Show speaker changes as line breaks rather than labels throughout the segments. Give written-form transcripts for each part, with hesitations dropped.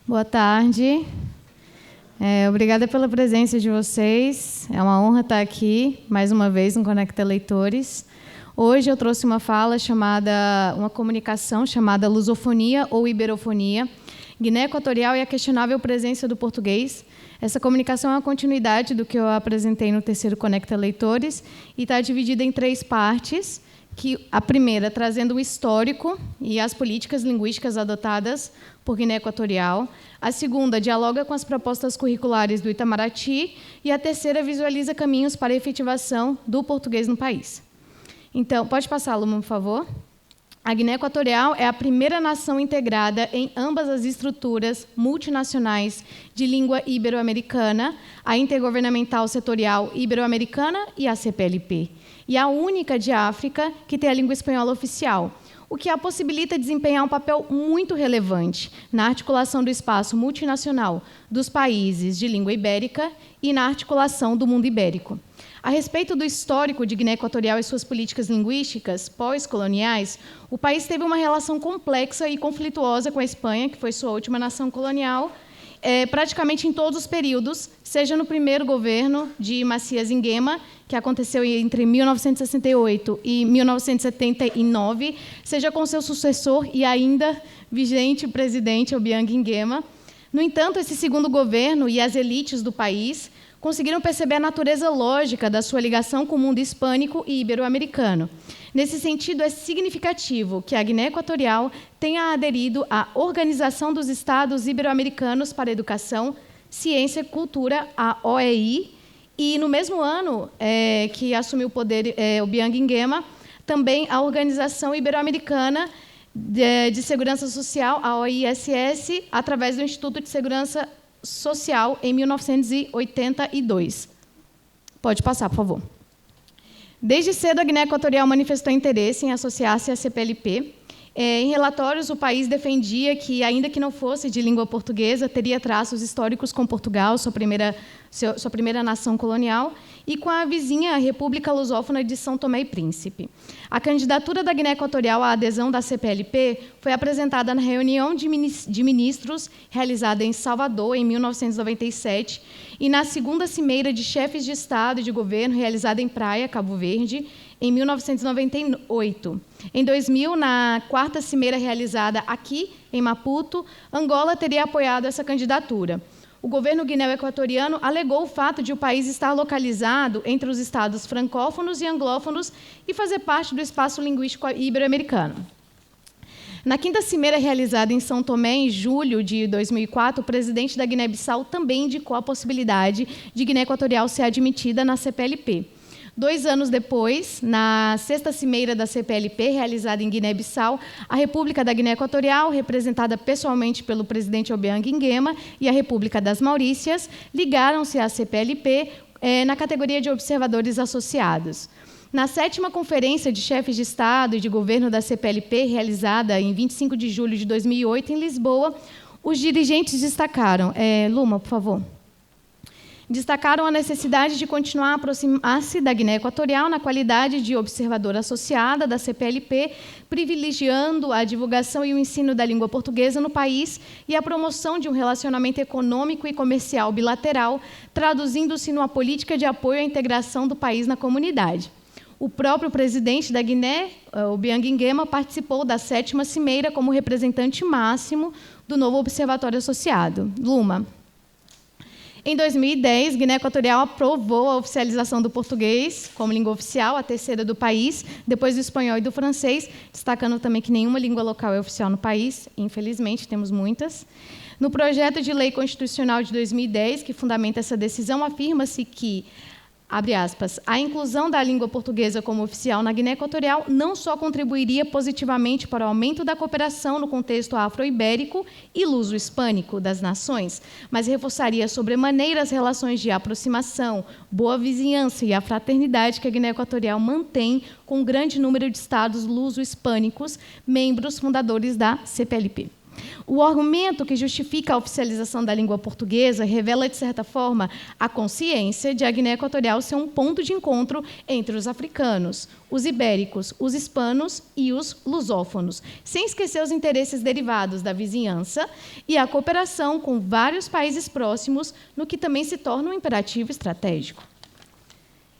Boa tarde. Obrigada pela presença de vocês. É uma honra estar aqui, mais uma vez, no Conecta Leitores. Hoje eu trouxe uma comunicação chamada Lusofonia ou Iberofonia, Guiné Equatorial e a questionável presença do português. Essa comunicação é uma continuidade do que eu apresentei no terceiro Conecta Leitores e está dividida em 3 partes, que a primeira trazendo o histórico e as políticas linguísticas adotadas por Guiné Equatorial, a segunda dialoga com as propostas curriculares do Itamaraty e a terceira visualiza caminhos para a efetivação do português no país. Então, pode passar, Luma, por favor? A Guiné Equatorial é a primeira nação integrada em ambas as estruturas multinacionais de língua ibero-americana, a Intergovernamental Setorial Ibero-Americana e a CPLP, e a única de África que tem a língua espanhola oficial, o que a possibilita desempenhar um papel muito relevante na articulação do espaço multinacional dos países de língua ibérica e na articulação do mundo ibérico. A respeito do histórico de Guiné Equatorial e suas políticas linguísticas pós-coloniais, o país teve uma relação complexa e conflituosa com a Espanha, que foi sua última nação colonial, praticamente em todos os períodos, seja no primeiro governo de Macías Nguema, que aconteceu entre 1968 e 1979, seja com seu sucessor e ainda vigente presidente, Obiang Nguema. No entanto, esse segundo governo e as elites do país conseguiram perceber a natureza lógica da sua ligação com o mundo hispânico e ibero-americano. Nesse sentido, é significativo que a Guiné Equatorial tenha aderido à Organização dos Estados Ibero-Americanos para a Educação, Ciência e Cultura, a OEI, e, no mesmo ano que assumiu o poder Obiang Nguema, também a Organização Ibero-Americana de Segurança Social, a OISS, através do Instituto de Segurança Social, em 1982. Pode passar, por favor. Desde cedo, a Guiné Equatorial manifestou interesse em associar-se à CPLP. Em relatórios, o país defendia que, ainda que não fosse de língua portuguesa, teria traços históricos com Portugal, sua primeira nação colonial, e com a vizinha República Lusófona de São Tomé e Príncipe. A candidatura da Guiné Equatorial à adesão da CPLP foi apresentada na reunião de ministros realizada em Salvador, em 1997, e na segunda cimeira de chefes de Estado e de governo, realizada em Praia, Cabo Verde, em 1998. Em 2000, na 4ª cimeira realizada aqui, em Maputo, Angola teria apoiado essa candidatura. O governo guiné-equatoriano alegou o fato de o país estar localizado entre os estados francófonos e anglófonos e fazer parte do espaço linguístico ibero-americano. Na 5ª cimeira realizada em São Tomé, em julho de 2004, o presidente da Guiné-Bissau também indicou a possibilidade de Guiné Equatorial ser admitida na CPLP. 2 anos depois, na 6ª cimeira da CPLP, realizada em Guiné-Bissau, a República da Guiné Equatorial, representada pessoalmente pelo presidente Obiang Nguema, e a República das Maurícias, ligaram-se à CPLP na categoria de observadores associados. Na 7ª Conferência de Chefes de Estado e de Governo da CPLP, realizada em 25 de julho de 2008, em Lisboa, os dirigentes destacaram... Luma, por favor. Destacaram a necessidade de continuar a aproximar-se da Guiné Equatorial na qualidade de observadora associada da CPLP, privilegiando a divulgação e o ensino da língua portuguesa no país e a promoção de um relacionamento econômico e comercial bilateral, traduzindo-se numa política de apoio à integração do país na comunidade. O próprio presidente da Guiné, Obiang Nguema, participou da 7ª cimeira como representante máximo do novo observatório associado. Luma. Em 2010, Guiné Equatorial aprovou a oficialização do português como língua oficial, a terceira do país, depois do espanhol e do francês, destacando também que nenhuma língua local é oficial no país, infelizmente, temos muitas. No projeto de lei constitucional de 2010, que fundamenta essa decisão, afirma-se que, abre aspas, a inclusão da língua portuguesa como oficial na Guiné Equatorial não só contribuiria positivamente para o aumento da cooperação no contexto afro-ibérico e luso-hispânico das nações, mas reforçaria sobremaneira as relações de aproximação, boa vizinhança e a fraternidade que a Guiné Equatorial mantém com um grande número de estados luso-hispânicos, membros fundadores da CPLP. O argumento que justifica a oficialização da língua portuguesa revela, de certa forma, a consciência de a Guiné Equatorial ser um ponto de encontro entre os africanos, os ibéricos, os hispanos e os lusófonos, sem esquecer os interesses derivados da vizinhança e a cooperação com vários países próximos, no que também se torna um imperativo estratégico.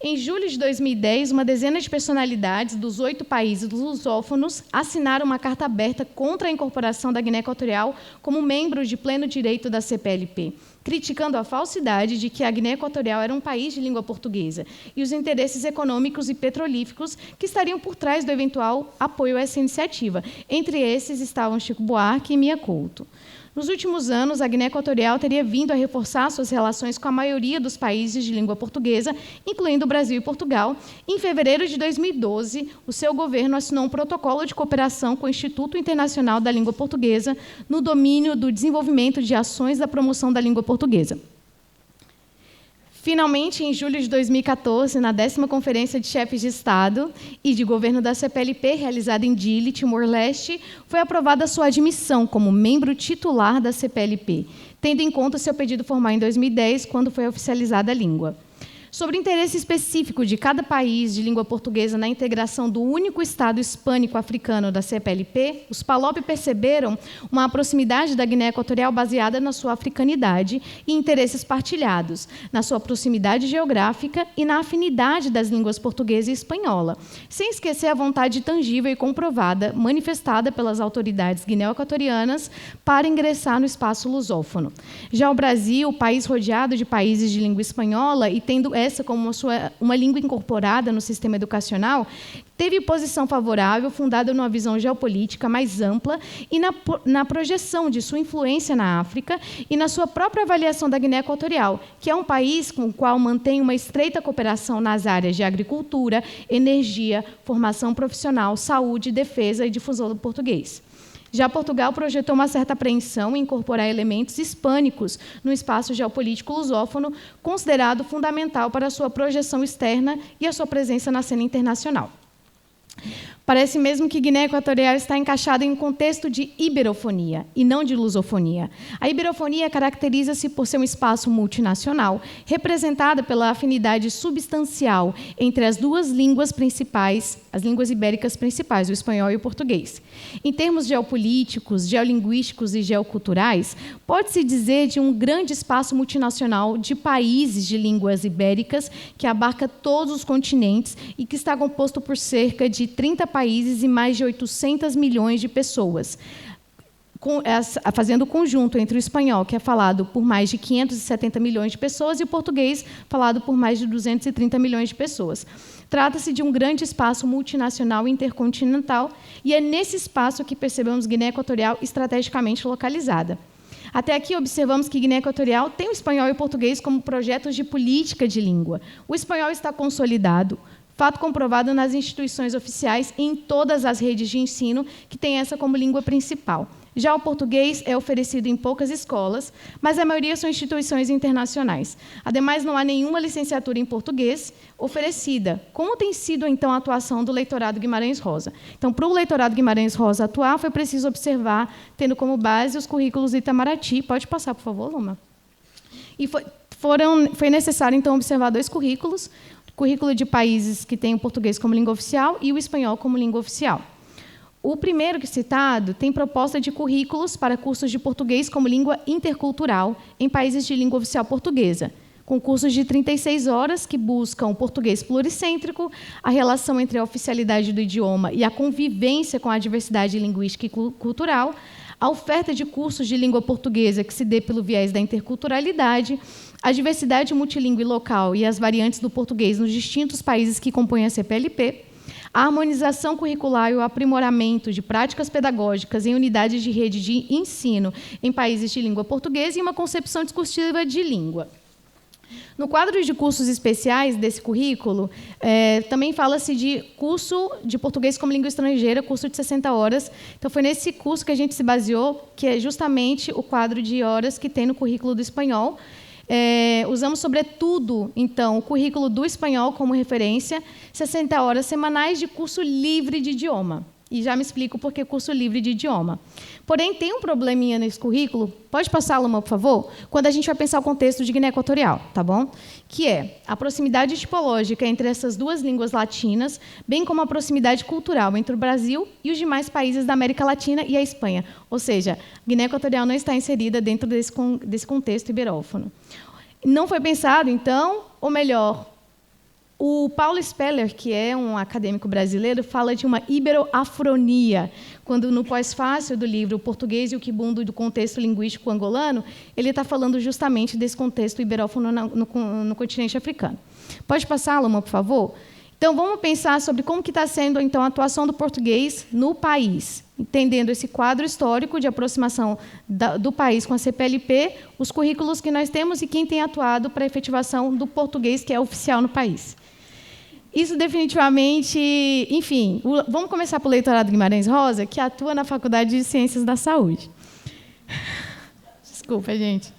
Em julho de 2010, uma dezena de personalidades dos 8 países lusófonos assinaram uma carta aberta contra a incorporação da Guiné Equatorial como membro de pleno direito da CPLP, criticando a falsidade de que a Guiné Equatorial era um país de língua portuguesa e os interesses econômicos e petrolíferos que estariam por trás do eventual apoio a essa iniciativa. Entre esses estavam Chico Buarque e Mia Couto. Nos últimos anos, a Guiné Equatorial teria vindo a reforçar suas relações com a maioria dos países de língua portuguesa, incluindo o Brasil e Portugal. Em fevereiro de 2012, o seu governo assinou um protocolo de cooperação com o Instituto Internacional da Língua Portuguesa no domínio do desenvolvimento de ações da promoção da língua portuguesa. Finalmente, em julho de 2014, na 10ª Conferência de Chefes de Estado e de Governo da CPLP, realizada em Dili, Timor-Leste, foi aprovada sua admissão como membro titular da CPLP, tendo em conta seu pedido formal em 2010, quando foi oficializada a língua. Sobre o interesse específico de cada país de língua portuguesa na integração do único Estado hispânico-africano da CPLP, os PALOP perceberam uma proximidade da Guiné Equatorial baseada na sua africanidade e interesses partilhados, na sua proximidade geográfica e na afinidade das línguas portuguesa e espanhola, sem esquecer a vontade tangível e comprovada, manifestada pelas autoridades guiné-equatorianas para ingressar no espaço lusófono. Já o Brasil, país rodeado de países de língua espanhola e tendo essa como uma língua incorporada no sistema educacional, teve posição favorável, fundada numa visão geopolítica mais ampla e na projeção de sua influência na África e na sua própria avaliação da Guiné Equatorial, que é um país com o qual mantém uma estreita cooperação nas áreas de agricultura, energia, formação profissional, saúde, defesa e difusão do português. Já Portugal projetou uma certa apreensão em incorporar elementos hispânicos no espaço geopolítico lusófono, considerado fundamental para a sua projeção externa e a sua presença na cena internacional. Parece mesmo que Guiné Equatorial está encaixada em um contexto de iberofonia e não de lusofonia. A iberofonia caracteriza-se por ser um espaço multinacional, representada pela afinidade substancial entre as duas línguas principais, as línguas ibéricas principais, o espanhol e o português. Em termos geopolíticos, geolinguísticos e geoculturais, pode-se dizer de um grande espaço multinacional de países de línguas ibéricas que abarca todos os continentes e que está composto por cerca de 30 países e mais de 800 milhões de pessoas, fazendo o conjunto entre o espanhol, que é falado por mais de 570 milhões de pessoas, e o português, falado por mais de 230 milhões de pessoas. Trata-se de um grande espaço multinacional e intercontinental, e é nesse espaço que percebemos Guiné Equatorial estrategicamente localizada. Até aqui, observamos que Guiné Equatorial tem o espanhol e o português como projetos de política de língua. O espanhol está consolidado, fato comprovado nas instituições oficiais e em todas as redes de ensino que têm essa como língua principal. Já o português é oferecido em poucas escolas, mas a maioria são instituições internacionais. Ademais, não há nenhuma licenciatura em português oferecida. Como tem sido, então, a atuação do Leitorado Guimarães Rosa? Então, para o Leitorado Guimarães Rosa atuar, foi preciso observar, tendo como base os currículos do Itamaraty. Pode passar, por favor, Luma? E foi necessário, então, observar 2 currículos, currículo de países que têm o português como língua oficial e o espanhol como língua oficial. O primeiro citado tem proposta de currículos para cursos de português como língua intercultural em países de língua oficial portuguesa, com cursos de 36 horas que buscam o português pluricêntrico, a relação entre a oficialidade do idioma e a convivência com a diversidade linguística e cultural, a oferta de cursos de língua portuguesa que se dê pelo viés da interculturalidade, a diversidade multilingüe local e as variantes do português nos distintos países que compõem a CPLP, a harmonização curricular e o aprimoramento de práticas pedagógicas em unidades de rede de ensino em países de língua portuguesa e uma concepção discursiva de língua. No quadro de cursos especiais desse currículo, também fala-se de curso de português como língua estrangeira, curso de 60 horas. Então, foi nesse curso que a gente se baseou, que é justamente o quadro de horas que tem no currículo do espanhol. Usamos, sobretudo, então, o currículo do espanhol como referência, 60 horas semanais de curso livre de idioma. E já me explico por que curso livre de idioma. Porém, tem um probleminha nesse currículo. Pode passar, Luma, por favor? Quando a gente vai pensar o contexto de Guiné Equatorial, tá bom? Que é a proximidade tipológica entre essas duas línguas latinas, bem como a proximidade cultural entre o Brasil e os demais países da América Latina e a Espanha. Ou seja, Guiné Equatorial não está inserida dentro desse contexto iberófono. Não foi pensado, então, ou melhor, o Paulo Speller, que é um acadêmico brasileiro, fala de uma iberoafronia, quando no pós-fácil do livro O Português e o Quibundo do Contexto Linguístico Angolano, ele está falando justamente desse contexto iberófono no continente africano. Pode passar, Luma, por favor? Então, vamos pensar sobre como que está sendo então, a atuação do português no país, entendendo esse quadro histórico de aproximação do país com a CPLP, os currículos que nós temos e quem tem atuado para a efetivação do português, que é oficial no país. Isso definitivamente, enfim, vamos começar pelo leitorado Guimarães Rosa, que atua na Faculdade de Ciências da Saúde. Desculpa, gente,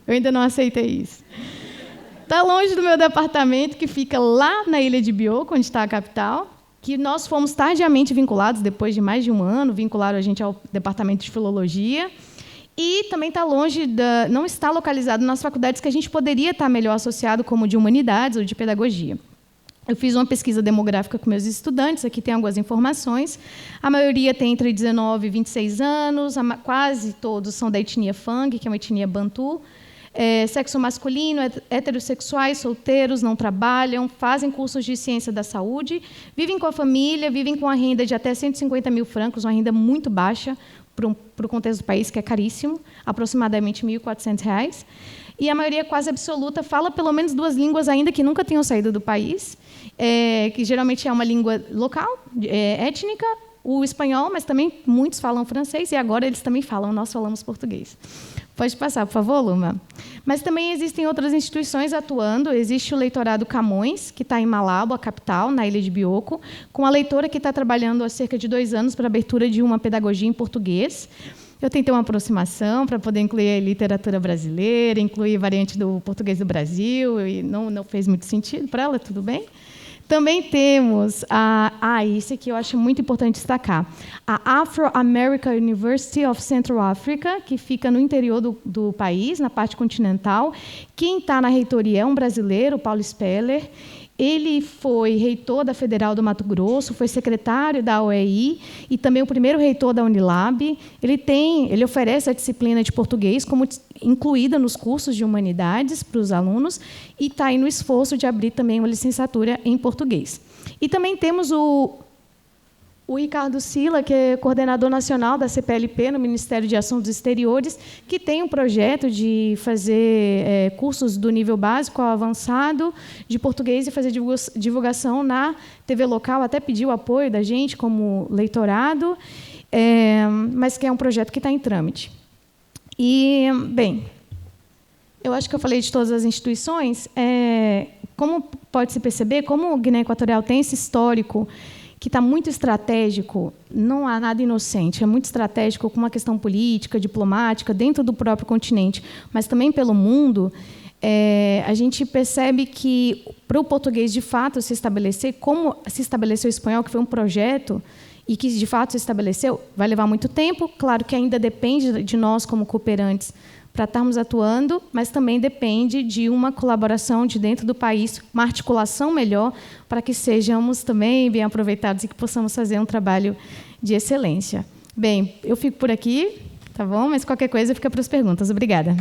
eu ainda não aceitei isso. Está longe do meu departamento, que fica lá na Ilha de Bioko, onde está a capital, que nós fomos tardiamente vinculados, depois de mais de um ano, vincularam a gente ao departamento de Filologia, e também está longe, não está localizado nas faculdades que a gente poderia estar melhor associado, como de Humanidades ou de Pedagogia. Eu fiz uma pesquisa demográfica com meus estudantes, aqui tem algumas informações. A maioria tem entre 19 e 26 anos, quase todos são da etnia Fang, que é uma etnia Bantu. Sexo masculino, heterossexuais, solteiros, não trabalham, fazem cursos de ciência da saúde, vivem com a família, vivem com a renda de até 150 mil francos, uma renda muito baixa para o contexto do país, que é caríssimo, aproximadamente R$ 1.400. E a maioria quase absoluta fala pelo menos duas línguas, ainda que nunca tenham saído do país, que geralmente é uma língua local, étnica, o espanhol, mas também muitos falam francês, e agora eles também falam, nós falamos português. Pode passar, por favor, Luma? Mas também existem outras instituições atuando. Existe o Leitorado Camões, que está em Malabo, a capital, na Ilha de Bioko, com a leitora que está trabalhando há cerca de 2 anos para a abertura de uma pedagogia em português. Eu tentei uma aproximação para poder incluir a literatura brasileira, incluir variante do português do Brasil, e não fez muito sentido para ela, tudo bem? Também temos isso aqui eu acho muito importante destacar, a Afro-American University of Central Africa, que fica no interior do país, na parte continental. Quem está na reitoria é um brasileiro, Paulo Speller. Ele foi reitor da Federal do Mato Grosso, foi secretário da OEI e também o primeiro reitor da Unilab. Ele oferece a disciplina de português como incluída nos cursos de humanidades para os alunos e está aí no esforço de abrir também uma licenciatura em português. E também temos o Ricardo Sila, que é coordenador nacional da CPLP no Ministério de Assuntos Exteriores, que tem um projeto de fazer cursos do nível básico ao avançado de português e fazer divulgação na TV local, até pediu apoio da gente como leitorado, mas que é um projeto que está em trâmite. E, bem, eu acho que eu falei de todas as instituições. Como pode-se perceber, como o Guiné Equatorial tem esse histórico que está muito estratégico, não há nada inocente, é muito estratégico com uma questão política, diplomática, dentro do próprio continente, mas também pelo mundo, a gente percebe que, para o português, de fato, se estabelecer, como se estabeleceu o espanhol, que foi um projeto, e que, de fato, se estabeleceu, vai levar muito tempo, claro que ainda depende de nós, como cooperantes, para estarmos atuando, mas também depende de uma colaboração de dentro do país, uma articulação melhor, para que sejamos também bem aproveitados e que possamos fazer um trabalho de excelência. Bem, eu fico por aqui, tá bom? Mas qualquer coisa fica para as perguntas. Obrigada.